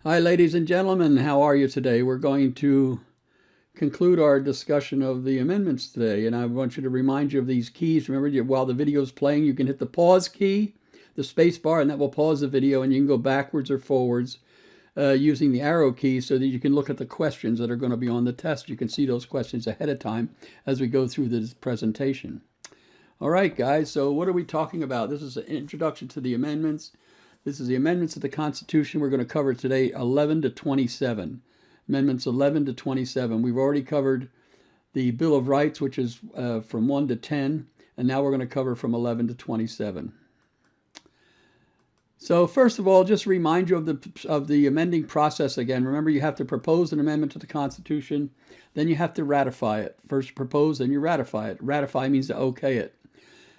Hi, ladies and gentlemen. How are you today? We're going to conclude our discussion of the amendments today, and I want you to remind you of these keys. Remember, while the video is playing, you can hit the pause key, the space bar, and that will pause the video, and you can go backwards or forwards using the arrow key so that you can look at the questions that are going to be on the test. You can see those questions ahead of time as we go through this presentation. All right, guys, so what are we talking about? This is an introduction to the amendments. This is the amendments of the Constitution. We're going to cover today 11 to 27. Amendments 11 to 27. We've already covered the Bill of Rights, which is from 1 to 10, and now we're going to cover from 11 to 27. So first of all, just remind you of the amending process again. Remember, you have to propose an amendment to the Constitution, then you have to ratify it. First you propose, then you ratify it. Ratify means to okay it.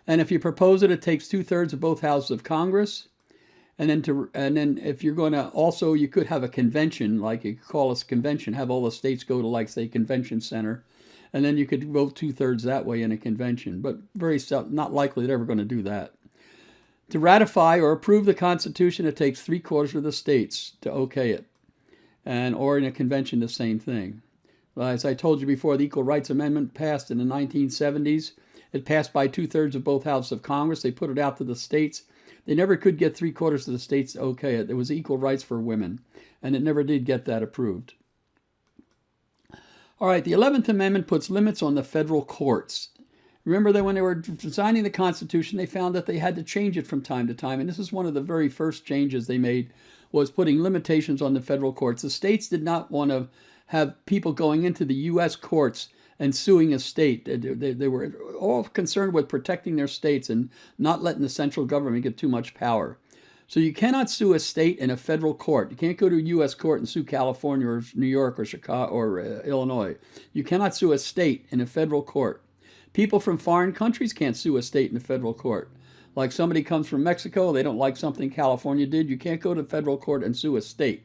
And if you propose it, it takes 2/3 of both houses of Congress. And then if you're going to also, you could have a convention, like you could call a convention, have all the states go to, like, say, convention center, and then you could vote 2/3 that way in a convention. But not likely they're ever going to do that. To ratify or approve the Constitution, it takes 3/4 of the states to okay it, or in a convention the same thing. As I told you before, the Equal Rights Amendment passed in the 1970s. It passed by 2/3 of both houses of Congress. They put it out to the states. They never could get 3/4 of the states to okay it. There was equal rights for women, and it never did get that approved. All right, the 11th Amendment puts limits on the federal courts. Remember that when they were designing the Constitution, they found that they had to change it from time to time, and this is one of the very first changes they made, was putting limitations on the federal courts. The states did not want to have people going into the U.S. courts and suing a state. They were all concerned with protecting their states and not letting the central government get too much power. So you cannot sue a state in a federal court. You can't go to a U.S. court and sue California or New York or Chicago or Illinois. You cannot sue a state in a federal court. People from foreign countries can't sue a state in a federal court. Like somebody comes from Mexico, they don't like something California did, you can't go to federal court and sue a state.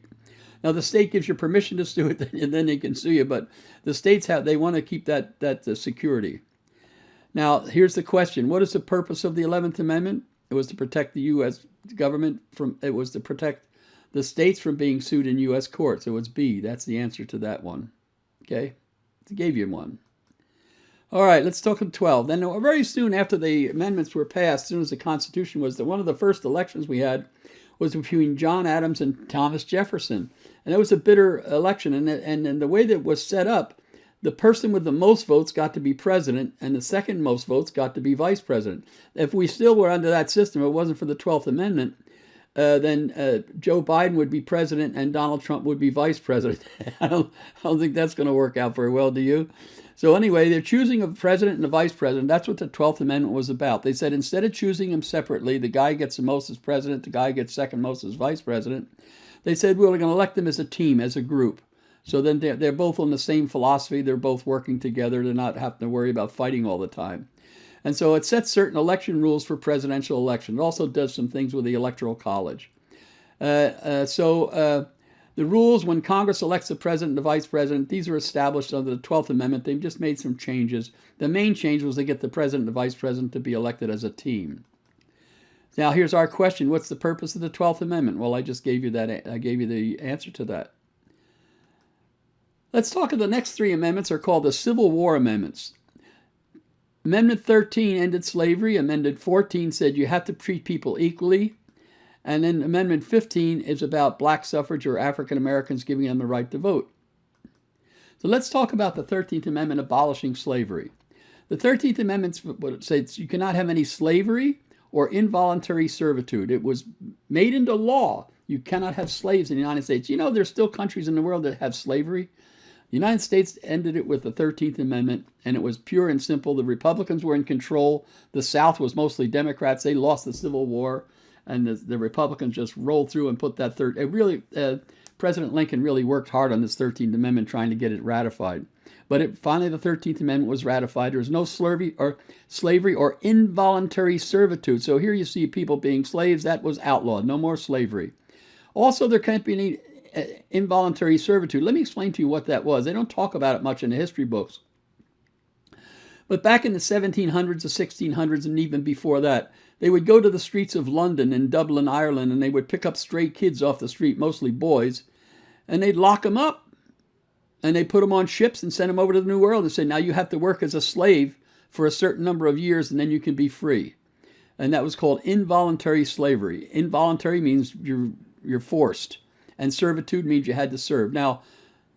Now, the state gives you permission to sue it, and then they can sue you, but the states they want to keep that security. Now, here's the question. What is the purpose of the 11th Amendment? It was to protect the U.S. government it was to protect the states from being sued in U.S. courts. It was B. That's the answer to that one. Okay? I gave you one. All right, let's talk about 12. Then very soon after the amendments were passed, as soon as the Constitution was, one of the first elections we had was between John Adams and Thomas Jefferson. And it was a bitter election. And the way that it was set up, the person with the most votes got to be president, and the second most votes got to be vice president. If we still were under that system, if it wasn't for the 12th Amendment, then Joe Biden would be president and Donald Trump would be vice president. I don't think that's going to work out very well, do you? So anyway, they're choosing a president and a vice president. That's what the 12th Amendment was about. They said instead of choosing them separately, the guy gets the most as president, the guy gets second most as vice president, they said we're going to elect them as a team, as a group. So then they're both on the same philosophy. They're both working together. They're not having to worry about fighting all the time. And so it sets certain election rules for presidential election. It also does some things with the Electoral College. The rules, when Congress elects the president and the vice president, these are established under the 12th Amendment. They've just made some changes. The main change was to get the president and the vice president to be elected as a team. Now, here's our question. What's the purpose of the 12th Amendment? Well, I just gave you that. I gave you the answer to that. Let's talk of the next three amendments are called the Civil War Amendments. Amendment 13 ended slavery. Amendment 14 said you have to treat people equally. And then Amendment 15 is about black suffrage or African Americans giving them the right to vote. So let's talk about the 13th Amendment abolishing slavery. The 13th Amendment says you cannot have any slavery or involuntary servitude. It was made into law. You cannot have slaves in the United States. You know, there's still countries in the world that have slavery. The United States ended it with the 13th Amendment, and it was pure and simple. The Republicans were in control. The South was mostly Democrats. They lost the Civil War. And the Republicans just rolled through and put that President Lincoln really worked hard on this 13th Amendment trying to get it ratified. But finally the 13th Amendment was ratified. There was no slavery or involuntary servitude. So here you see people being slaves. That was outlawed. No more slavery. Also, there can't be any involuntary servitude. Let me explain to you what that was. They don't talk about it much in the history books. But back in the 1700s, the 1600s, and even before that, they would go to the streets of London and Dublin, Ireland, and they would pick up stray kids off the street, mostly boys, and they'd lock them up, and they put them on ships and send them over to the New World and say, now you have to work as a slave for a certain number of years, and then you can be free. And that was called involuntary slavery. Involuntary means you're forced, and servitude means you had to serve. Now,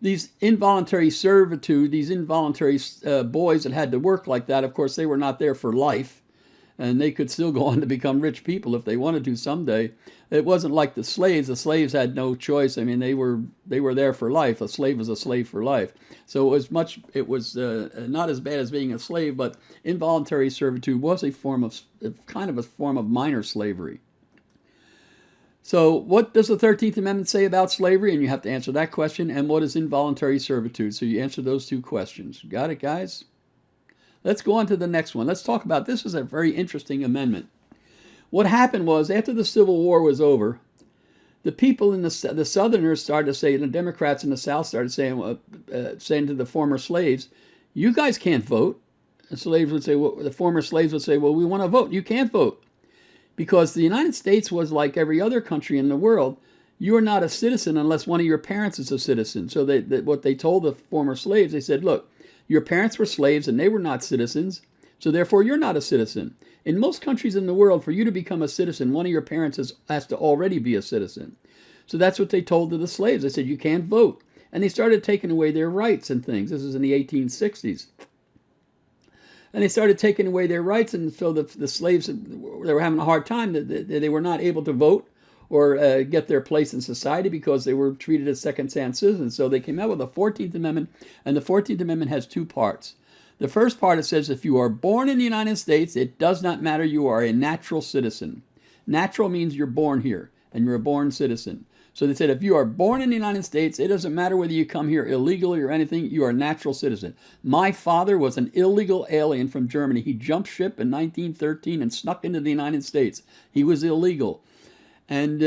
these involuntary servitude, these involuntary boys that had to work like that, of course, they were not there for life, and they could still go on to become rich people if they wanted to someday. It wasn't like the slaves. The slaves had no choice. I mean, they were there for life. A slave was a slave for life. So it was not as bad as being a slave, but involuntary servitude was a form of minor slavery. So what does the 13th Amendment say about slavery? And you have to answer that question. And what is involuntary servitude? So you answer those two questions. Got it, guys? Let's go on to the next one. Let's talk about, this is a very interesting amendment. What happened was, after the Civil War was over, the people in the Southerners started to say, and the Democrats in the South started saying to the former slaves, you guys can't vote. The slaves would say, well, the former slaves would say, well, we want to vote. You can't vote. Because the United States was like every other country in the world. You are not a citizen unless one of your parents is a citizen. So what they told the former slaves, they said, look, your parents were slaves and they were not citizens, so therefore you're not a citizen. In most countries in the world, for you to become a citizen, one of your parents has to already be a citizen. So that's what they told to the slaves. They said, you can't vote. And they started taking away their rights and things. This is in the 1860s. And they started taking away their rights, and so the slaves, they were having a hard time. They were not able to vote or get their place in society because they were treated as second-chance citizens. So they came out with the 14th Amendment, and the 14th Amendment has two parts. The first part, it says, if you are born in the United States, it does not matter, you are a natural citizen. Natural means you're born here, and you're a born citizen. So they said, if you are born in the United States, it doesn't matter whether you come here illegally or anything, you are a natural citizen. My father was an illegal alien from Germany. He jumped ship in 1913 and snuck into the United States. He was illegal. And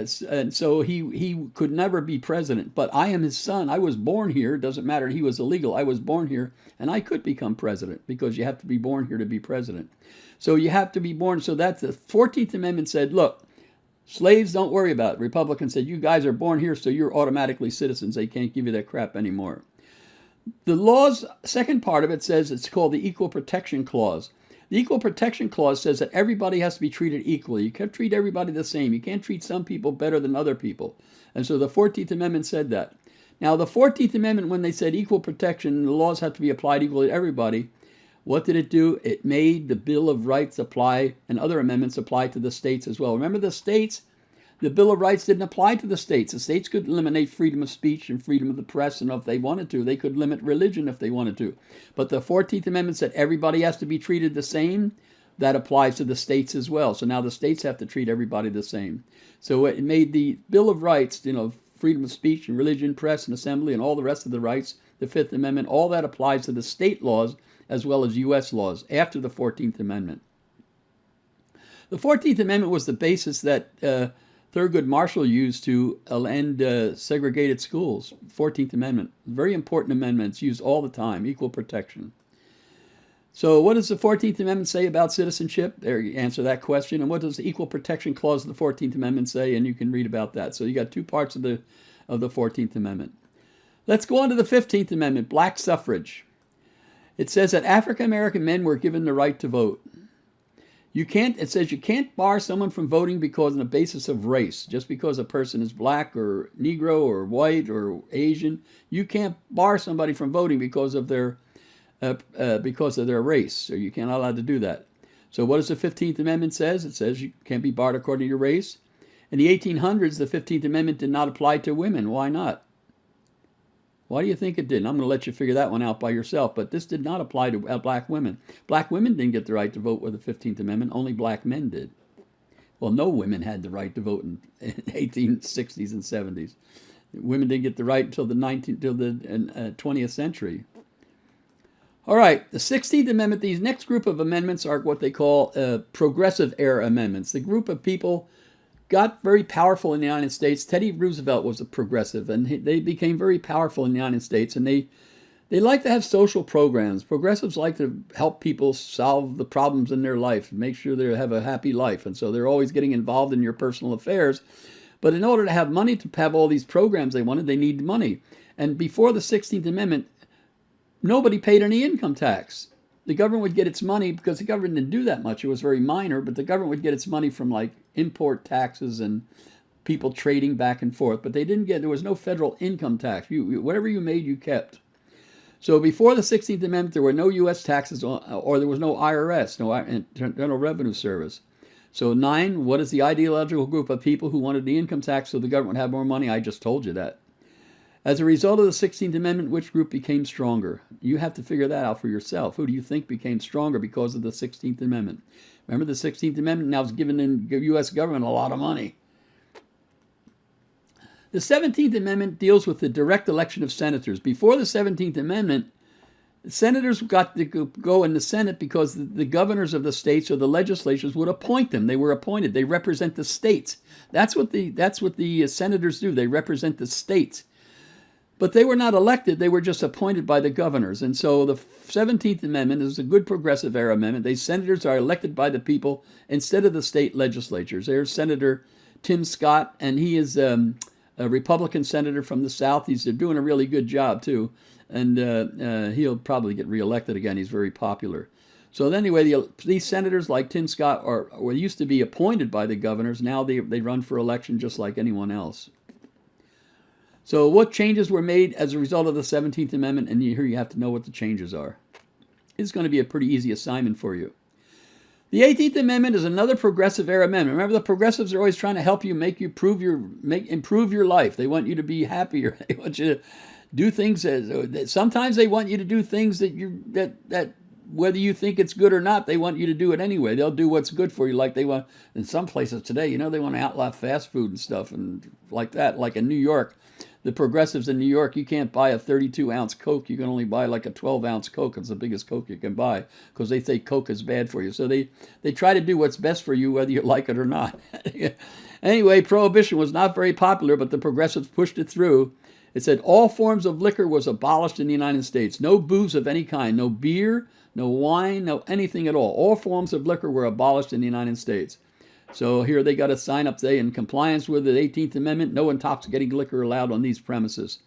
so he could never be president. But I am his son. I was born here. It doesn't matter. He was illegal. I was born here, and I could become president because you have to be born here to be president. So you have to be born. So that's the 14th Amendment said, look, slaves, don't worry about it. Republicans said, you guys are born here, so you're automatically citizens. They can't give you that crap anymore. The law's second part of it says it's called the Equal Protection Clause. The Equal Protection Clause says that everybody has to be treated equally. You can't treat everybody the same. You can't treat some people better than other people. And so the 14th Amendment said that. Now, the 14th Amendment, when they said equal protection, the laws have to be applied equally to everybody, what did it do? It made the Bill of Rights apply, and other amendments apply to the states as well. Remember, the states, the Bill of Rights didn't apply to the states. The states could eliminate freedom of speech and freedom of the press, and if they wanted to, they could limit religion if they wanted to. But the 14th Amendment said everybody has to be treated the same. That applies to the states as well. So now the states have to treat everybody the same. So it made the Bill of Rights, freedom of speech and religion, press and assembly, and all the rest of the rights, the Fifth Amendment, all that applies to the state laws as well as U.S. laws after the 14th Amendment. The 14th Amendment was the basis that Thurgood Marshall used to end segregated schools. 14th Amendment, very important amendment. It's used all the time, equal protection. So what does the 14th Amendment say about citizenship? There, you answer that question. And what does the Equal Protection Clause of the 14th Amendment say? And you can read about that. So you got two parts of the 14th Amendment. Let's go on to the 15th Amendment, black suffrage. It says that African American men were given the right to vote. It says you can't bar someone from voting because on the basis of race. Just because a person is black or Negro or white or Asian, you can't bar somebody from voting because of their race. So you can't allowed to do that. So what does the 15th Amendment says? It says you can't be barred according to your race. In the 1800s, the 15th Amendment did not apply to women. Why not? Why do you think it didn't? I'm going to let you figure that one out by yourself. But this did not apply to black women. Black women didn't get the right to vote with the 15th Amendment. Only black men did. Well, no women had the right to vote in 1860s and 70s. Women didn't get the right until the 20th century. All right, the 16th Amendment, these next group of amendments are what they call progressive era amendments. The group of people got very powerful in the United States. Teddy Roosevelt was a progressive, and they became very powerful in the United States, and they like to have social programs. Progressives like to help people solve the problems in their life, make sure they have a happy life, and so they're always getting involved in your personal affairs. But in order to have money to have all these programs they wanted, they needed money. And before the 16th Amendment, nobody paid any income tax. The government would get its money, because the government didn't do that much. It was very minor, but the government would get its money from like import taxes and people trading back and forth. But there was no federal income tax. Whatever you made, you kept. So before the 16th Amendment, there were no U.S. taxes, or there was no IRS, no Internal Revenue Service. So 9, what is the ideological group of people who wanted the income tax so the government would have more money? I just told you that. As a result of the 16th Amendment, which group became stronger? You have to figure that out for yourself. Who do you think became stronger because of the 16th Amendment? Remember, the 16th Amendment now is giving the U.S. government a lot of money. The 17th Amendment deals with the direct election of senators. Before the 17th Amendment, senators got to go in the Senate because the governors of the states or the legislatures would appoint them. They were appointed. They represent the states. That's what the senators do. They represent the states. But they were not elected. They were just appointed by the governors. And so the 17th Amendment is a good progressive era amendment. These senators are elected by the people instead of the state legislatures. There's Senator Tim Scott, and he is a Republican senator from the South. He's doing a really good job, too. And he'll probably get reelected again. He's very popular. So anyway, these senators like Tim Scott used to be appointed by the governors. Now they run for election just like anyone else. So what changes were made as a result of the 17th Amendment? And here you have to know what the changes are. It's going to be a pretty easy assignment for you. The 18th Amendment is another progressive era amendment. Remember, the progressives are always trying to help you, improve your life. They want you to be happier. They want you to do things. Sometimes they want you to do things that whether you think it's good or not, they want you to do it anyway. They'll do what's good for you. Like they want in some places today, they want to outlaw fast food and stuff and like that. Like in New York, the progressives in New York, you can't buy a 32-ounce Coke. You can only buy like a 12-ounce Coke. It's the biggest Coke you can buy because they think Coke is bad for you. So they try to do what's best for you, whether you like it or not. Anyway, Prohibition was not very popular, but the progressives pushed it through. It said all forms of liquor was abolished in the United States. No booze of any kind, no beer, no wine, no anything at all. All forms of liquor were abolished in the United States. So here they got a sign up there in compliance with the 18th Amendment, no intoxicating liquor allowed on these premises.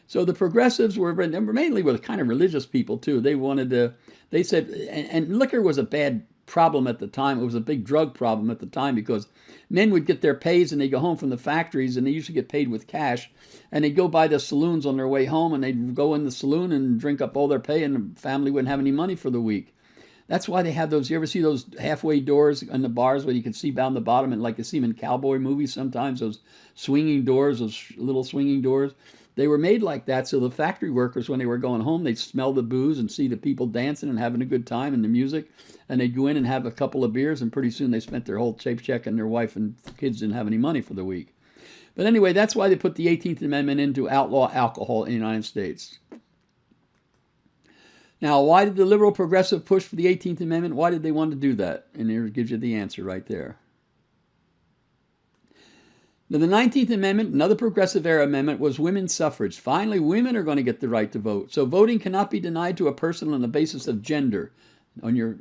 So the progressives were mainly kind of religious people too. They said, and liquor was a bad problem at the time. It was a big drug problem at the time because men would get their pays and they'd go home from the factories and they usually get paid with cash. And they'd go by the saloons on their way home and they'd go in the saloon and drink up all their pay and the family wouldn't have any money for the week. That's why they have those. You ever see those halfway doors in the bars where you can see down the bottom, and like you see them in cowboy movies sometimes, those swinging doors, those little swinging doors? They were made like that so the factory workers, when they were going home, they'd smell the booze and see the people dancing and having a good time and the music, and they'd go in and have a couple of beers, and pretty soon they spent their whole paycheck and their wife and kids didn't have any money for the week. But anyway, that's why they put the 18th Amendment in to outlaw alcohol in the United States. Now, why did the liberal progressive push for the 18th Amendment? Why did they want to do that? And there it gives you the answer right there. Now, the 19th Amendment, another progressive era amendment, was women's suffrage. Finally, women are going to get the right to vote. So voting cannot be denied to a person on the basis of gender. On your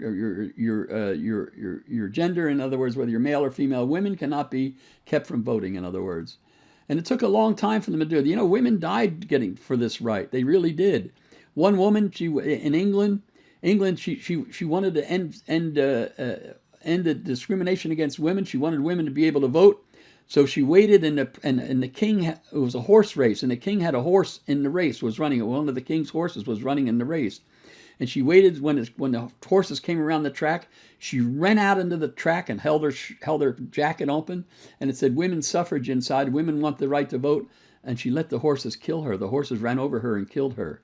gender, in other words, whether you're male or female, women cannot be kept from voting, in other words. And it took a long time for them to do it. Women died getting for this right. They really did. One woman, in England, she wanted to end the discrimination against women. She wanted women to be able to vote, so she waited. And the king, it was a horse race, and the king had a horse in the race. Was running. One of the king's horses was running in the race, and she waited when the horses came around the track. She ran out into the track and held her jacket open, and it said "Women's suffrage" inside. Women want the right to vote, and she let the horses kill her. The horses ran over her and killed her.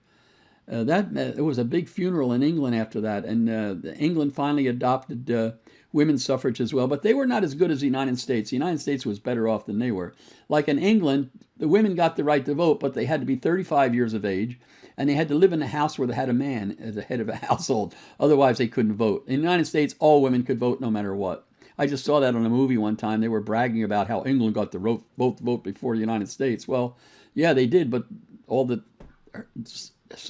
It was a big funeral in England after that, and England finally adopted women's suffrage as well, but they were not as good as the United States. The United States was better off than they were. Like in England, the women got the right to vote, but they had to be 35 years of age, and they had to live in a house where they had a man as the head of a household. Otherwise, they couldn't vote. In the United States, all women could vote no matter what. I just saw that on a movie one time. They were bragging about how England got the vote before the United States. Well, yeah, they did, but all the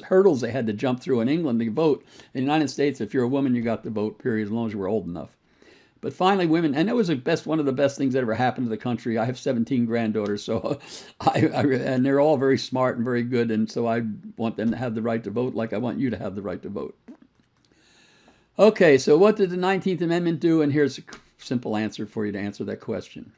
hurdles they had to jump through in England to vote. In the United States, if you're a woman, you got to vote, period, as long as you were old enough. But finally, women, and that was one of the best things that ever happened to the country. I have 17 granddaughters, so and they're all very smart and very good, and so I want them to have the right to vote like I want you to have the right to vote. Okay, so what did the 19th Amendment do? And here's a simple answer for you to answer that question.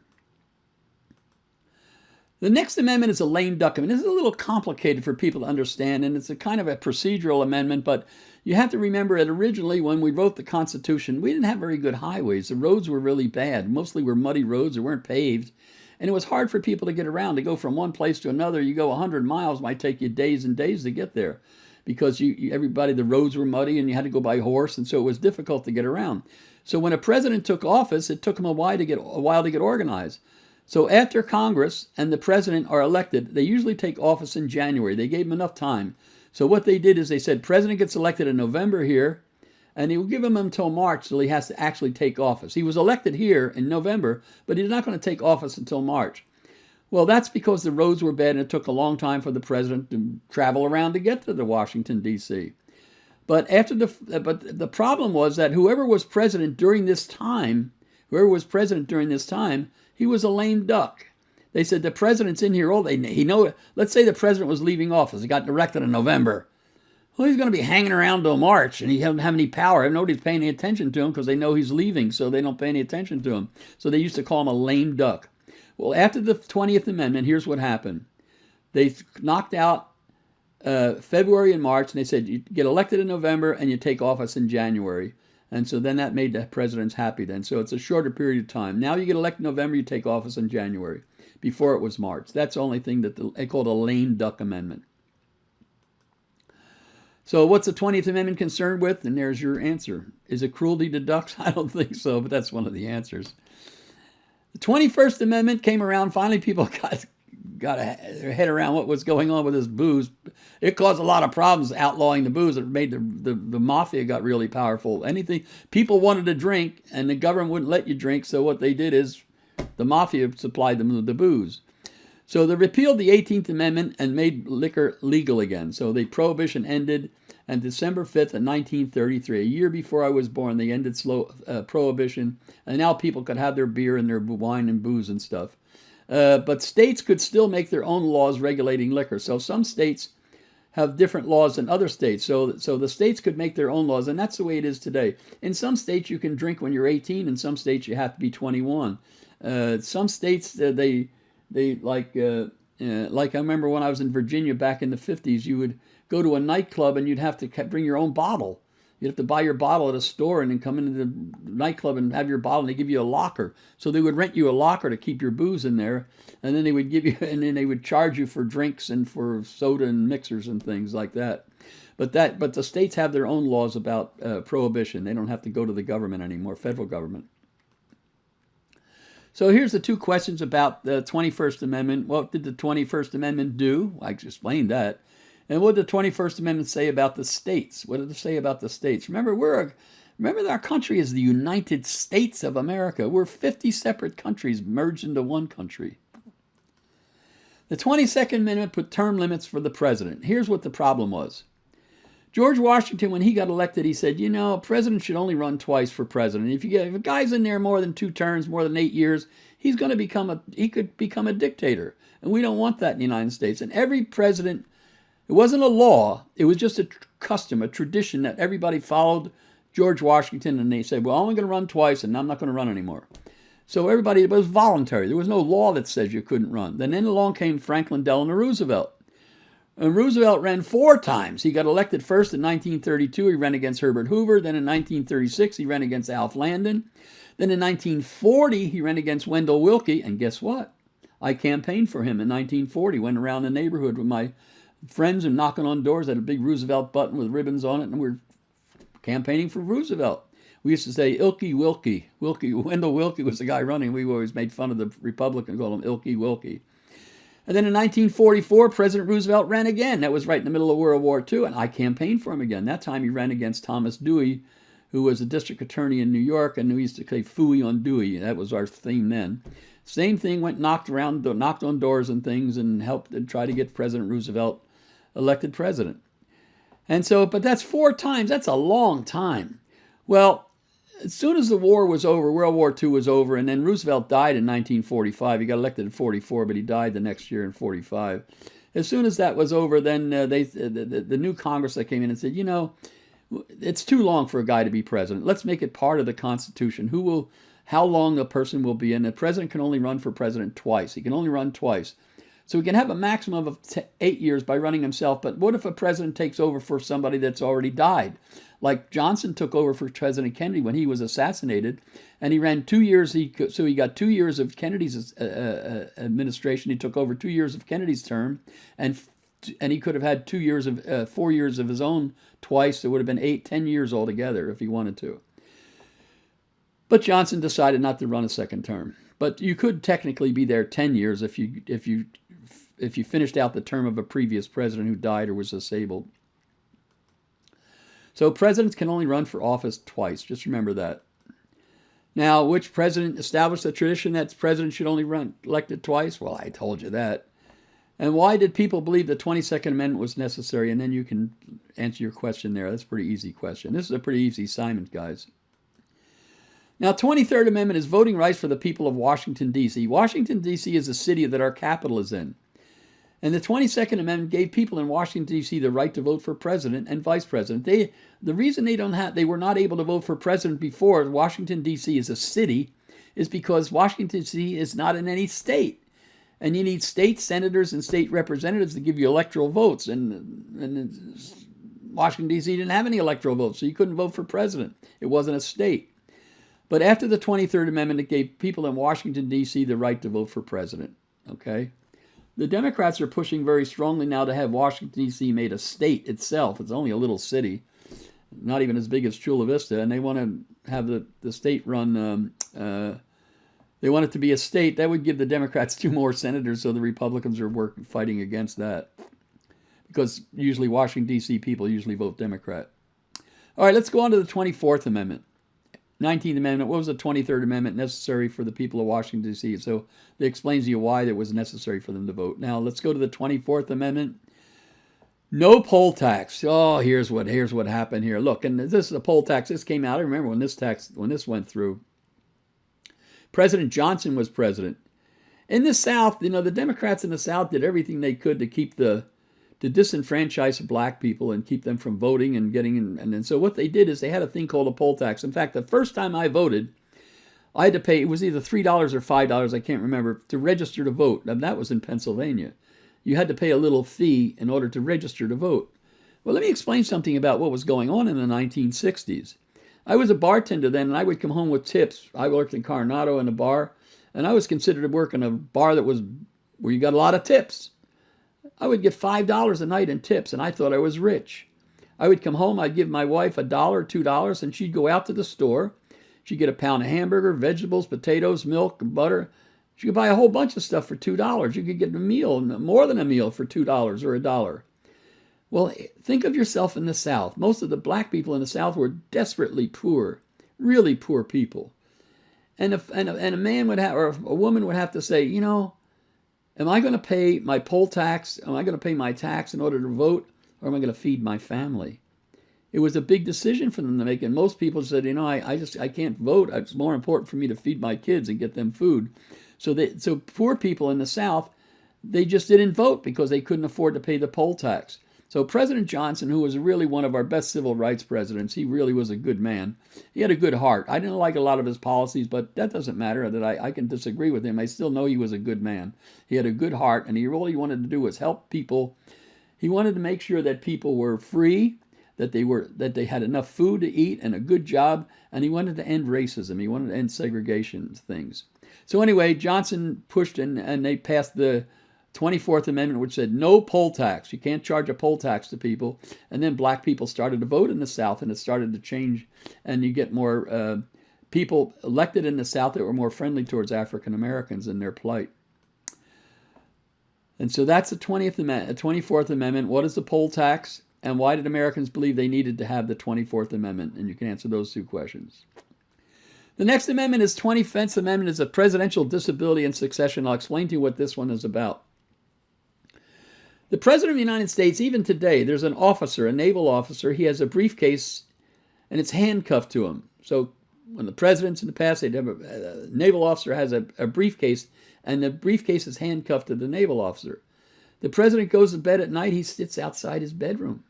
The next amendment is a lame duck amendment. This is a little complicated for people to understand, and it's a kind of a procedural amendment, but you have to remember that originally when we wrote the Constitution, we didn't have very good highways. The roads were really bad. Mostly were muddy roads that weren't paved, and it was hard for people to get around. To go from one place to another, you go 100 miles, might take you days and days to get there because the roads were muddy and you had to go by horse, and so it was difficult to get around. So when a president took office, it took him a while to get organized. So after Congress and the president are elected, they usually take office in January. They gave him enough time. So what they did is they said, president gets elected in November here, and they will give him until March till he has to actually take office. He was elected here in November, but he's not going to take office until March. Well, that's because the roads were bad and it took a long time for the president to travel around to get to the Washington, D.C. But the problem was that whoever was president during this time, he was a lame duck. They said the president's in here let's say the president was leaving office. He got elected in November. Well, he's going to be hanging around till March, and he doesn't have any power. Nobody's paying any attention to him because they know he's leaving, so they don't pay any attention to him. So they used to call him a lame duck. Well, after the 20th Amendment, here's what happened. They knocked out February and March, and they said you get elected in November and you take office in January. And so then that made the presidents happy then. So it's a shorter period of time. Now you get elected in November, you take office in January. Before it was March. That's the only thing that they called a lame duck amendment. So what's the 20th Amendment concerned with? And there's your answer. Is it cruelty to ducks? I don't think so, but that's one of the answers. The 21st Amendment came around. Finally, people got their head around what was going on with this booze. It caused a lot of problems outlawing the booze. It made the mafia got really powerful. People wanted to drink, and the government wouldn't let you drink, so what they did is the mafia supplied them with the booze. So they repealed the 18th Amendment and made liquor legal again. So the prohibition ended, and December 5th of 1933, a year before I was born, they ended prohibition, and now people could have their beer and their wine and booze and stuff. But states could still make their own laws regulating liquor. So some states have different laws than other states. So the states could make their own laws, and that's the way it is today. In some states, you can drink when you're 18. In some states, you have to be 21. Some states, like I remember when I was in Virginia back in the 50s, you would go to a nightclub and you'd have to bring your own bottle. You'd have to buy your bottle at a store and then come into the nightclub and have your bottle, and they give you a locker. So they would rent you a locker to keep your booze in there, and then they would charge you for drinks and for soda and mixers and things like that. But the states have their own laws about prohibition. They don't have to go to the government anymore, federal government. So here's the two questions about the 21st Amendment. What did the 21st Amendment do? I explained that. And what did the 21st Amendment say about the states? What did it say about the states? Remember that our country is the United States of America. We're 50 separate countries merged into one country. The 22nd Amendment put term limits for the president. Here's what the problem was. George Washington, when he got elected, he said, a president should only run twice for president. If a guy's in there more than 2 terms, more than 8 years, he could become a dictator. And we don't want that in the United States. And every president, it wasn't a law, it was just a custom, a tradition that everybody followed George Washington, and they said, well, I'm only going to run twice, and I'm not going to run anymore. So it was voluntary. There was no law that says you couldn't run. Then along came Franklin Delano Roosevelt. And Roosevelt ran 4 times. He got elected first in 1932. He ran against Herbert Hoover. Then in 1936, he ran against Alf Landon. Then in 1940, he ran against Wendell Willkie. And guess what? I campaigned for him in 1940. Went around the neighborhood with my friends and knocking on doors. Had a big Roosevelt button with ribbons on it. And we were campaigning for Roosevelt. We used to say Ilky Wilkie. Wendell Willkie was the guy running. We always made fun of the Republicans, called him Ilky Wilkie. And then in 1944, President Roosevelt ran again. That was right in the middle of World War II, and I campaigned for him again. That time he ran against Thomas Dewey, who was a district attorney in New York, and we used to say "Phooey on Dewey." That was our theme then. Same thing, knocked on doors and things, and helped try to get President Roosevelt elected president. And so, but that's 4 times. That's a long time. Well, as soon as the war was over, World War II was over, and then Roosevelt died in 1945. He got elected in 44, but he died the next year in 45. As soon as that was over, then the new Congress that came in and said, you know, it's too long for a guy to be president. Let's make it part of the Constitution. How long a person will be in. The president can only run for president twice. He can only run twice. So he can have a maximum of 8 years by running himself. But what if a president takes over for somebody that's already died? Like Johnson took over for President Kennedy when he was assassinated, and he ran 2 years. So he got 2 years of Kennedy's administration. He took over 2 years of Kennedy's term, and he could have had 2 years of 4 years of his own twice. It would have been 8, 10 years altogether if he wanted to. But Johnson decided not to run a second term. But you could technically be there 10 years if you finished out the term of a previous president who died or was disabled. So presidents can only run for office twice. Just remember that. Now, which president established the tradition that presidents should only run elected twice? Well, I told you that. And why did people believe the 22nd Amendment was necessary? And then you can answer your question there. That's a pretty easy question. This is a pretty easy assignment, guys. Now, 23rd Amendment is voting rights for the people of Washington, D.C. Washington, D.C. is the city that our capital is in. And the 22nd Amendment gave people in Washington, D.C. the right to vote for president and vice president. The reason they were not able to vote for president before Washington, D.C. is a city is because Washington, D.C. is not in any state. And you need state senators and state representatives to give you electoral votes. And Washington, D.C. didn't have any electoral votes, so you couldn't vote for president. It wasn't a state. But after the 23rd Amendment, it gave people in Washington, D.C. the right to vote for president. Okay? The Democrats are pushing very strongly now to have Washington, D.C. made a state itself. It's only a little city, not even as big as Chula Vista, and they want to have the state run. They want it to be a state. That would give the Democrats 2 more senators, so the Republicans are fighting against that. Because usually Washington, D.C. people usually vote Democrat. All right, let's go on to the 24th Amendment. 19th Amendment, what was the 23rd Amendment necessary for the people of Washington, D.C.? So it explains to you why it was necessary for them to vote. Now, let's go to the 24th Amendment. No poll tax. Oh, here's what happened here. Look, and this is a poll tax. This came out. I remember when this went through. President Johnson was president. In the South, the Democrats in the South did everything they could to keep to disenfranchise black people and keep them from voting and getting in. And so what they did is they had a thing called a poll tax. In fact, the first time I voted, I had to pay, it was either $3 or $5, I can't remember, to register to vote. And that was in Pennsylvania. You had to pay a little fee in order to register to vote. Well, let me explain something about what was going on in the 1960s. I was a bartender then, and I would come home with tips. I worked in Coronado in a bar, and I was considered to work in a bar where you got a lot of tips. I would get $5 a night in tips, and I thought I was rich. I would come home, I'd give my wife $1, $2, and she'd go out to the store. She'd get a pound of hamburger, vegetables, potatoes, milk, butter. She could buy a whole bunch of stuff for $2. You could get a meal, more than a meal, for $2 or $1. Well, think of yourself in the South. Most of the black people in the South were desperately poor, really poor people. And a man would have, or a woman would have to say, am I going to pay my poll tax? Am I going to pay my tax in order to vote? Or am I going to feed my family? It was a big decision for them to make. And most people said, I can't vote. It's more important for me to feed my kids and get them food. So poor people in the South, they just didn't vote because they couldn't afford to pay the poll tax. So President Johnson, who was really one of our best civil rights presidents, he really was a good man. He had a good heart. I didn't like a lot of his policies, but that doesn't matter. That I can disagree with him. I still know he was a good man. He had a good heart, and he really wanted to do was help people. He wanted to make sure that people were free, that they had enough food to eat and a good job, and he wanted to end racism. He wanted to end segregation things. So anyway, Johnson pushed and they passed the 24th Amendment, which said no poll tax. You can't charge a poll tax to people. And then black people started to vote in the South, and it started to change. And you get more people elected in the South that were more friendly towards African Americans and their plight. And so that's the 24th Amendment. What is the poll tax? And why did Americans believe they needed to have the 24th Amendment? And you can answer those 2 questions. The next amendment is 25th Amendment. Is a presidential disability and succession. I'll explain to you what this one is about. The President of the United States, even today, there's an officer, a naval officer. He has a briefcase, and it's handcuffed to him. So when the presidents in the past, they'd have a naval officer has a briefcase, and the briefcase is handcuffed to the naval officer. The president goes to bed at night, he sits outside his bedroom.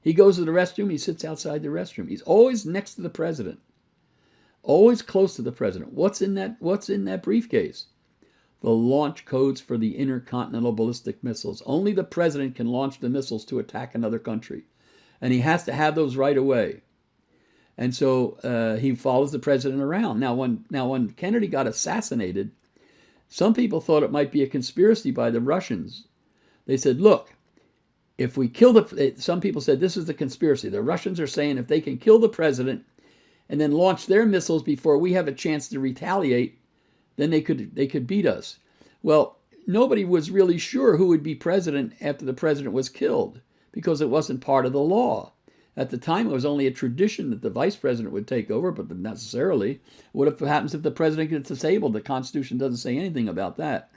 He goes to the restroom, he sits outside the restroom. He's always next to the president, always close to the president. What's in that briefcase? The launch codes for the intercontinental ballistic missiles. Only the president can launch the missiles to attack another country, and he has to have those right away. And so he follows the president around. Now, when Kennedy got assassinated, some people thought it might be a conspiracy by the Russians. They said, look, if we kill some people said this is the conspiracy. The Russians are saying if they can kill the president and then launch their missiles before we have a chance to retaliate, then they could beat us. Well, nobody was really sure who would be president after the president was killed because it wasn't part of the law. At the time, it was only a tradition that the vice president would take over, but not necessarily. What happens if the president gets disabled? The Constitution doesn't say anything about that.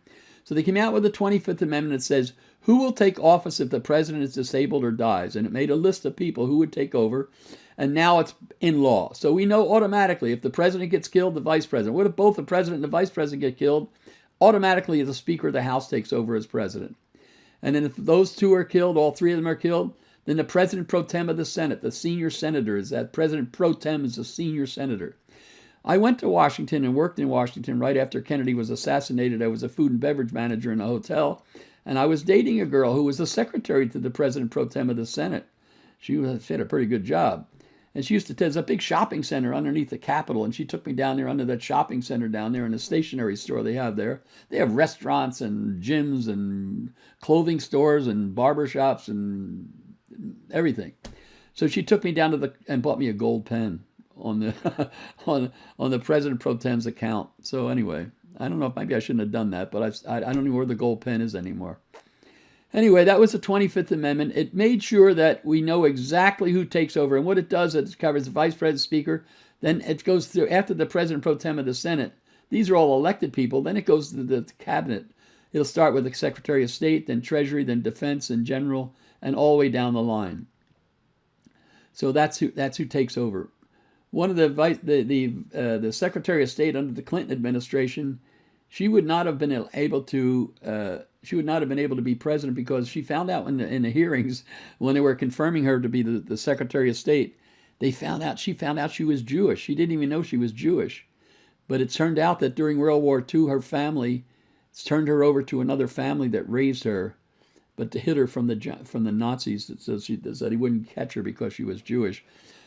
So they came out with the 25th Amendment that says, who will take office if the president is disabled or dies? And it made a list of people who would take over, and now it's in law. So we know automatically if the president gets killed, the vice president. What if both the president and the vice president get killed? Automatically, the Speaker of the House takes over as president. And then if those two are killed, all three of them are killed, then the president pro tem of the Senate, the senior senator, is that president pro tem is the senior senator. I went to Washington and worked in Washington right after Kennedy was assassinated. I was a food and beverage manager in a hotel, and I was dating a girl who was the secretary to the president pro tem of the Senate. She had a pretty good job. And she used to, there's a big shopping center underneath the Capitol, and she took me down there under that shopping center down there in the stationery store they have there. They have restaurants and gyms and clothing stores and barber shops and everything. So she took me down and bought me a gold pen on the on the president pro tem's account. So anyway, I don't know if maybe I shouldn't have done that, but I don't know where the gold pen is anymore. Anyway, that was the 25th Amendment. It made sure that we know exactly who takes over. And what it does, it covers the vice president, speaker. Then it goes through, after the president pro tem of the Senate, these are all elected people. Then it goes to the cabinet. It'll start with the Secretary of State, then Treasury, then Defense and General, and all the way down the line. So that's who takes over. One of the Secretary of State under the Clinton administration, she would not have been able to be president because she found out in the hearings when they were confirming her to be the Secretary of State, she found out she was Jewish. She didn't even know she was Jewish. But it turned out that during World War II, her family turned her over to another family that raised her, but to hid her from the Nazis so that he wouldn't catch her because she was Jewish.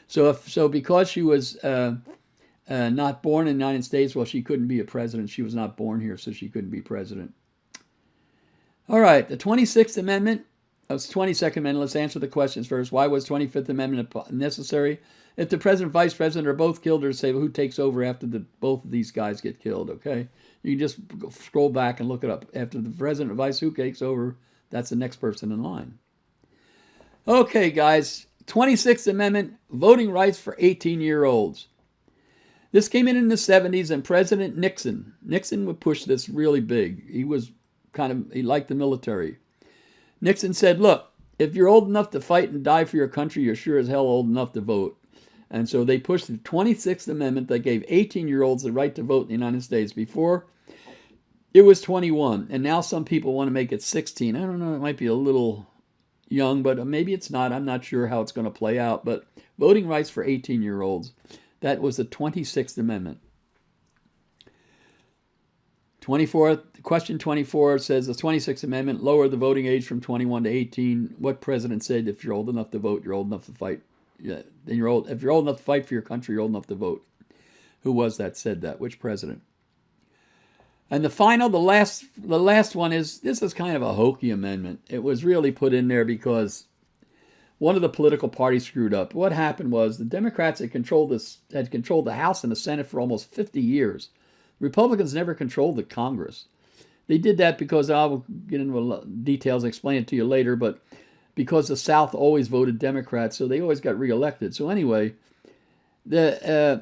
So because she was not born in the United States, well, she couldn't be a president. She was not born here, so she couldn't be president. All right, the 26th Amendment. It's 22nd Amendment. Let's answer the questions first. Why was 25th Amendment necessary? If the president and vice president are both killed, or say who takes over after both of these guys get killed, okay? You can just scroll back and look it up. After the president and vice, who takes over, that's the next person in line. Okay, guys. 26th Amendment, voting rights for 18-year-olds. This came in the 70s, and President Nixon would push this really big. He liked the military. Nixon said, look, if you're old enough to fight and die for your country, you're sure as hell old enough to vote. And so they pushed the 26th Amendment that gave 18-year-olds the right to vote in the United States. Before, it was 21, and now some people want to make it 16. I don't know, it might be a little young, but maybe it's not. I'm not sure how it's going to play out. But voting rights for 18-year-olds, that was the 26th Amendment. Question 24 says the 26th Amendment lowered the voting age from 21 to 18. What president said if you're old enough to vote, you're old enough to fight? Yeah, then you're old. If you're old enough to fight for your country, you're old enough to vote. Who was that said that? Which president? And the last one is, this is kind of a hokey amendment. It was really put in there because one of the political parties screwed up. What happened was the Democrats had controlled the House and the Senate for almost 50 years. Republicans never controlled the Congress. They did that because, I'll get into details, explain it to you later, but because the South always voted Democrat, so they always got reelected. So anyway, right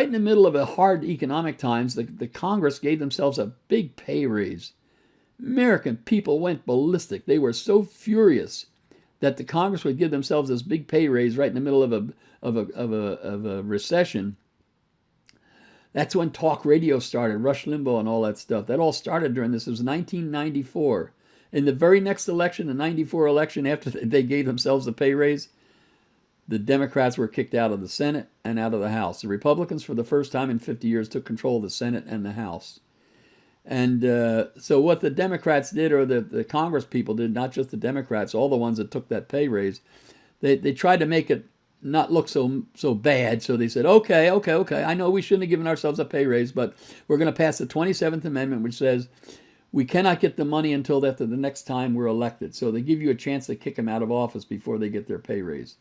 in the middle of a hard economic times, the Congress gave themselves a big pay raise. American people went ballistic. They were so furious that the Congress would give themselves this big pay raise right in the middle of a recession. That's when talk radio started, Rush Limbaugh and all that stuff. That all started during this. It was 1994. In the very next election, the 94 election, after they gave themselves a pay raise, the Democrats were kicked out of the Senate and out of the House. The Republicans, for the first time in 50 years, took control of the Senate and the House. And so what the Democrats did, or the Congress people did, not just the Democrats, all the ones that took that pay raise, they tried to make it not look so bad. So they said, okay, I know we shouldn't have given ourselves a pay raise, but we're going to pass the 27th Amendment, which says we cannot get the money until after the next time we're elected. So they give you a chance to kick them out of office before they get their pay raise.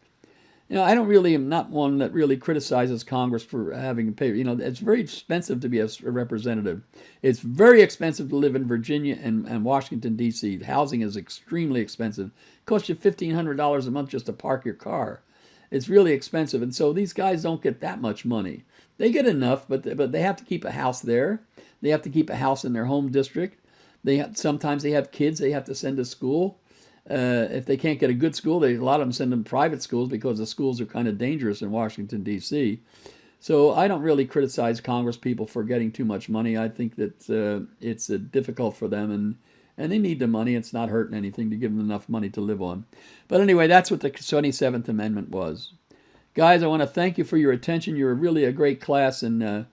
I am not one that really criticizes Congress for having a pay. It's very expensive to be a representative. It's very expensive to live in Virginia and Washington, D.C. Housing is extremely expensive. It costs you $1,500 a month just to park your car. It's really expensive. And so these guys don't get that much money. They get enough, but they have to keep a house there. They have to keep a house in their home district. Sometimes they have kids they have to send to school. If they can't get a good school, a lot of them send them to private schools because the schools are kind of dangerous in Washington, D.C. So I don't really criticize Congress people for getting too much money. I think that it's difficult for them, and they need the money. It's not hurting anything to give them enough money to live on. But anyway, that's what the 27th Amendment was. Guys, I want to thank you for your attention. You're really a great class, and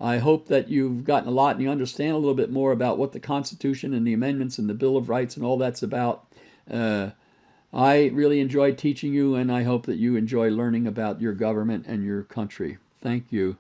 I hope that you've gotten a lot and you understand a little bit more about what the Constitution and the amendments and the Bill of Rights and all that's about. I really enjoyed teaching you, and I hope that you enjoy learning about your government and your country. Thank you.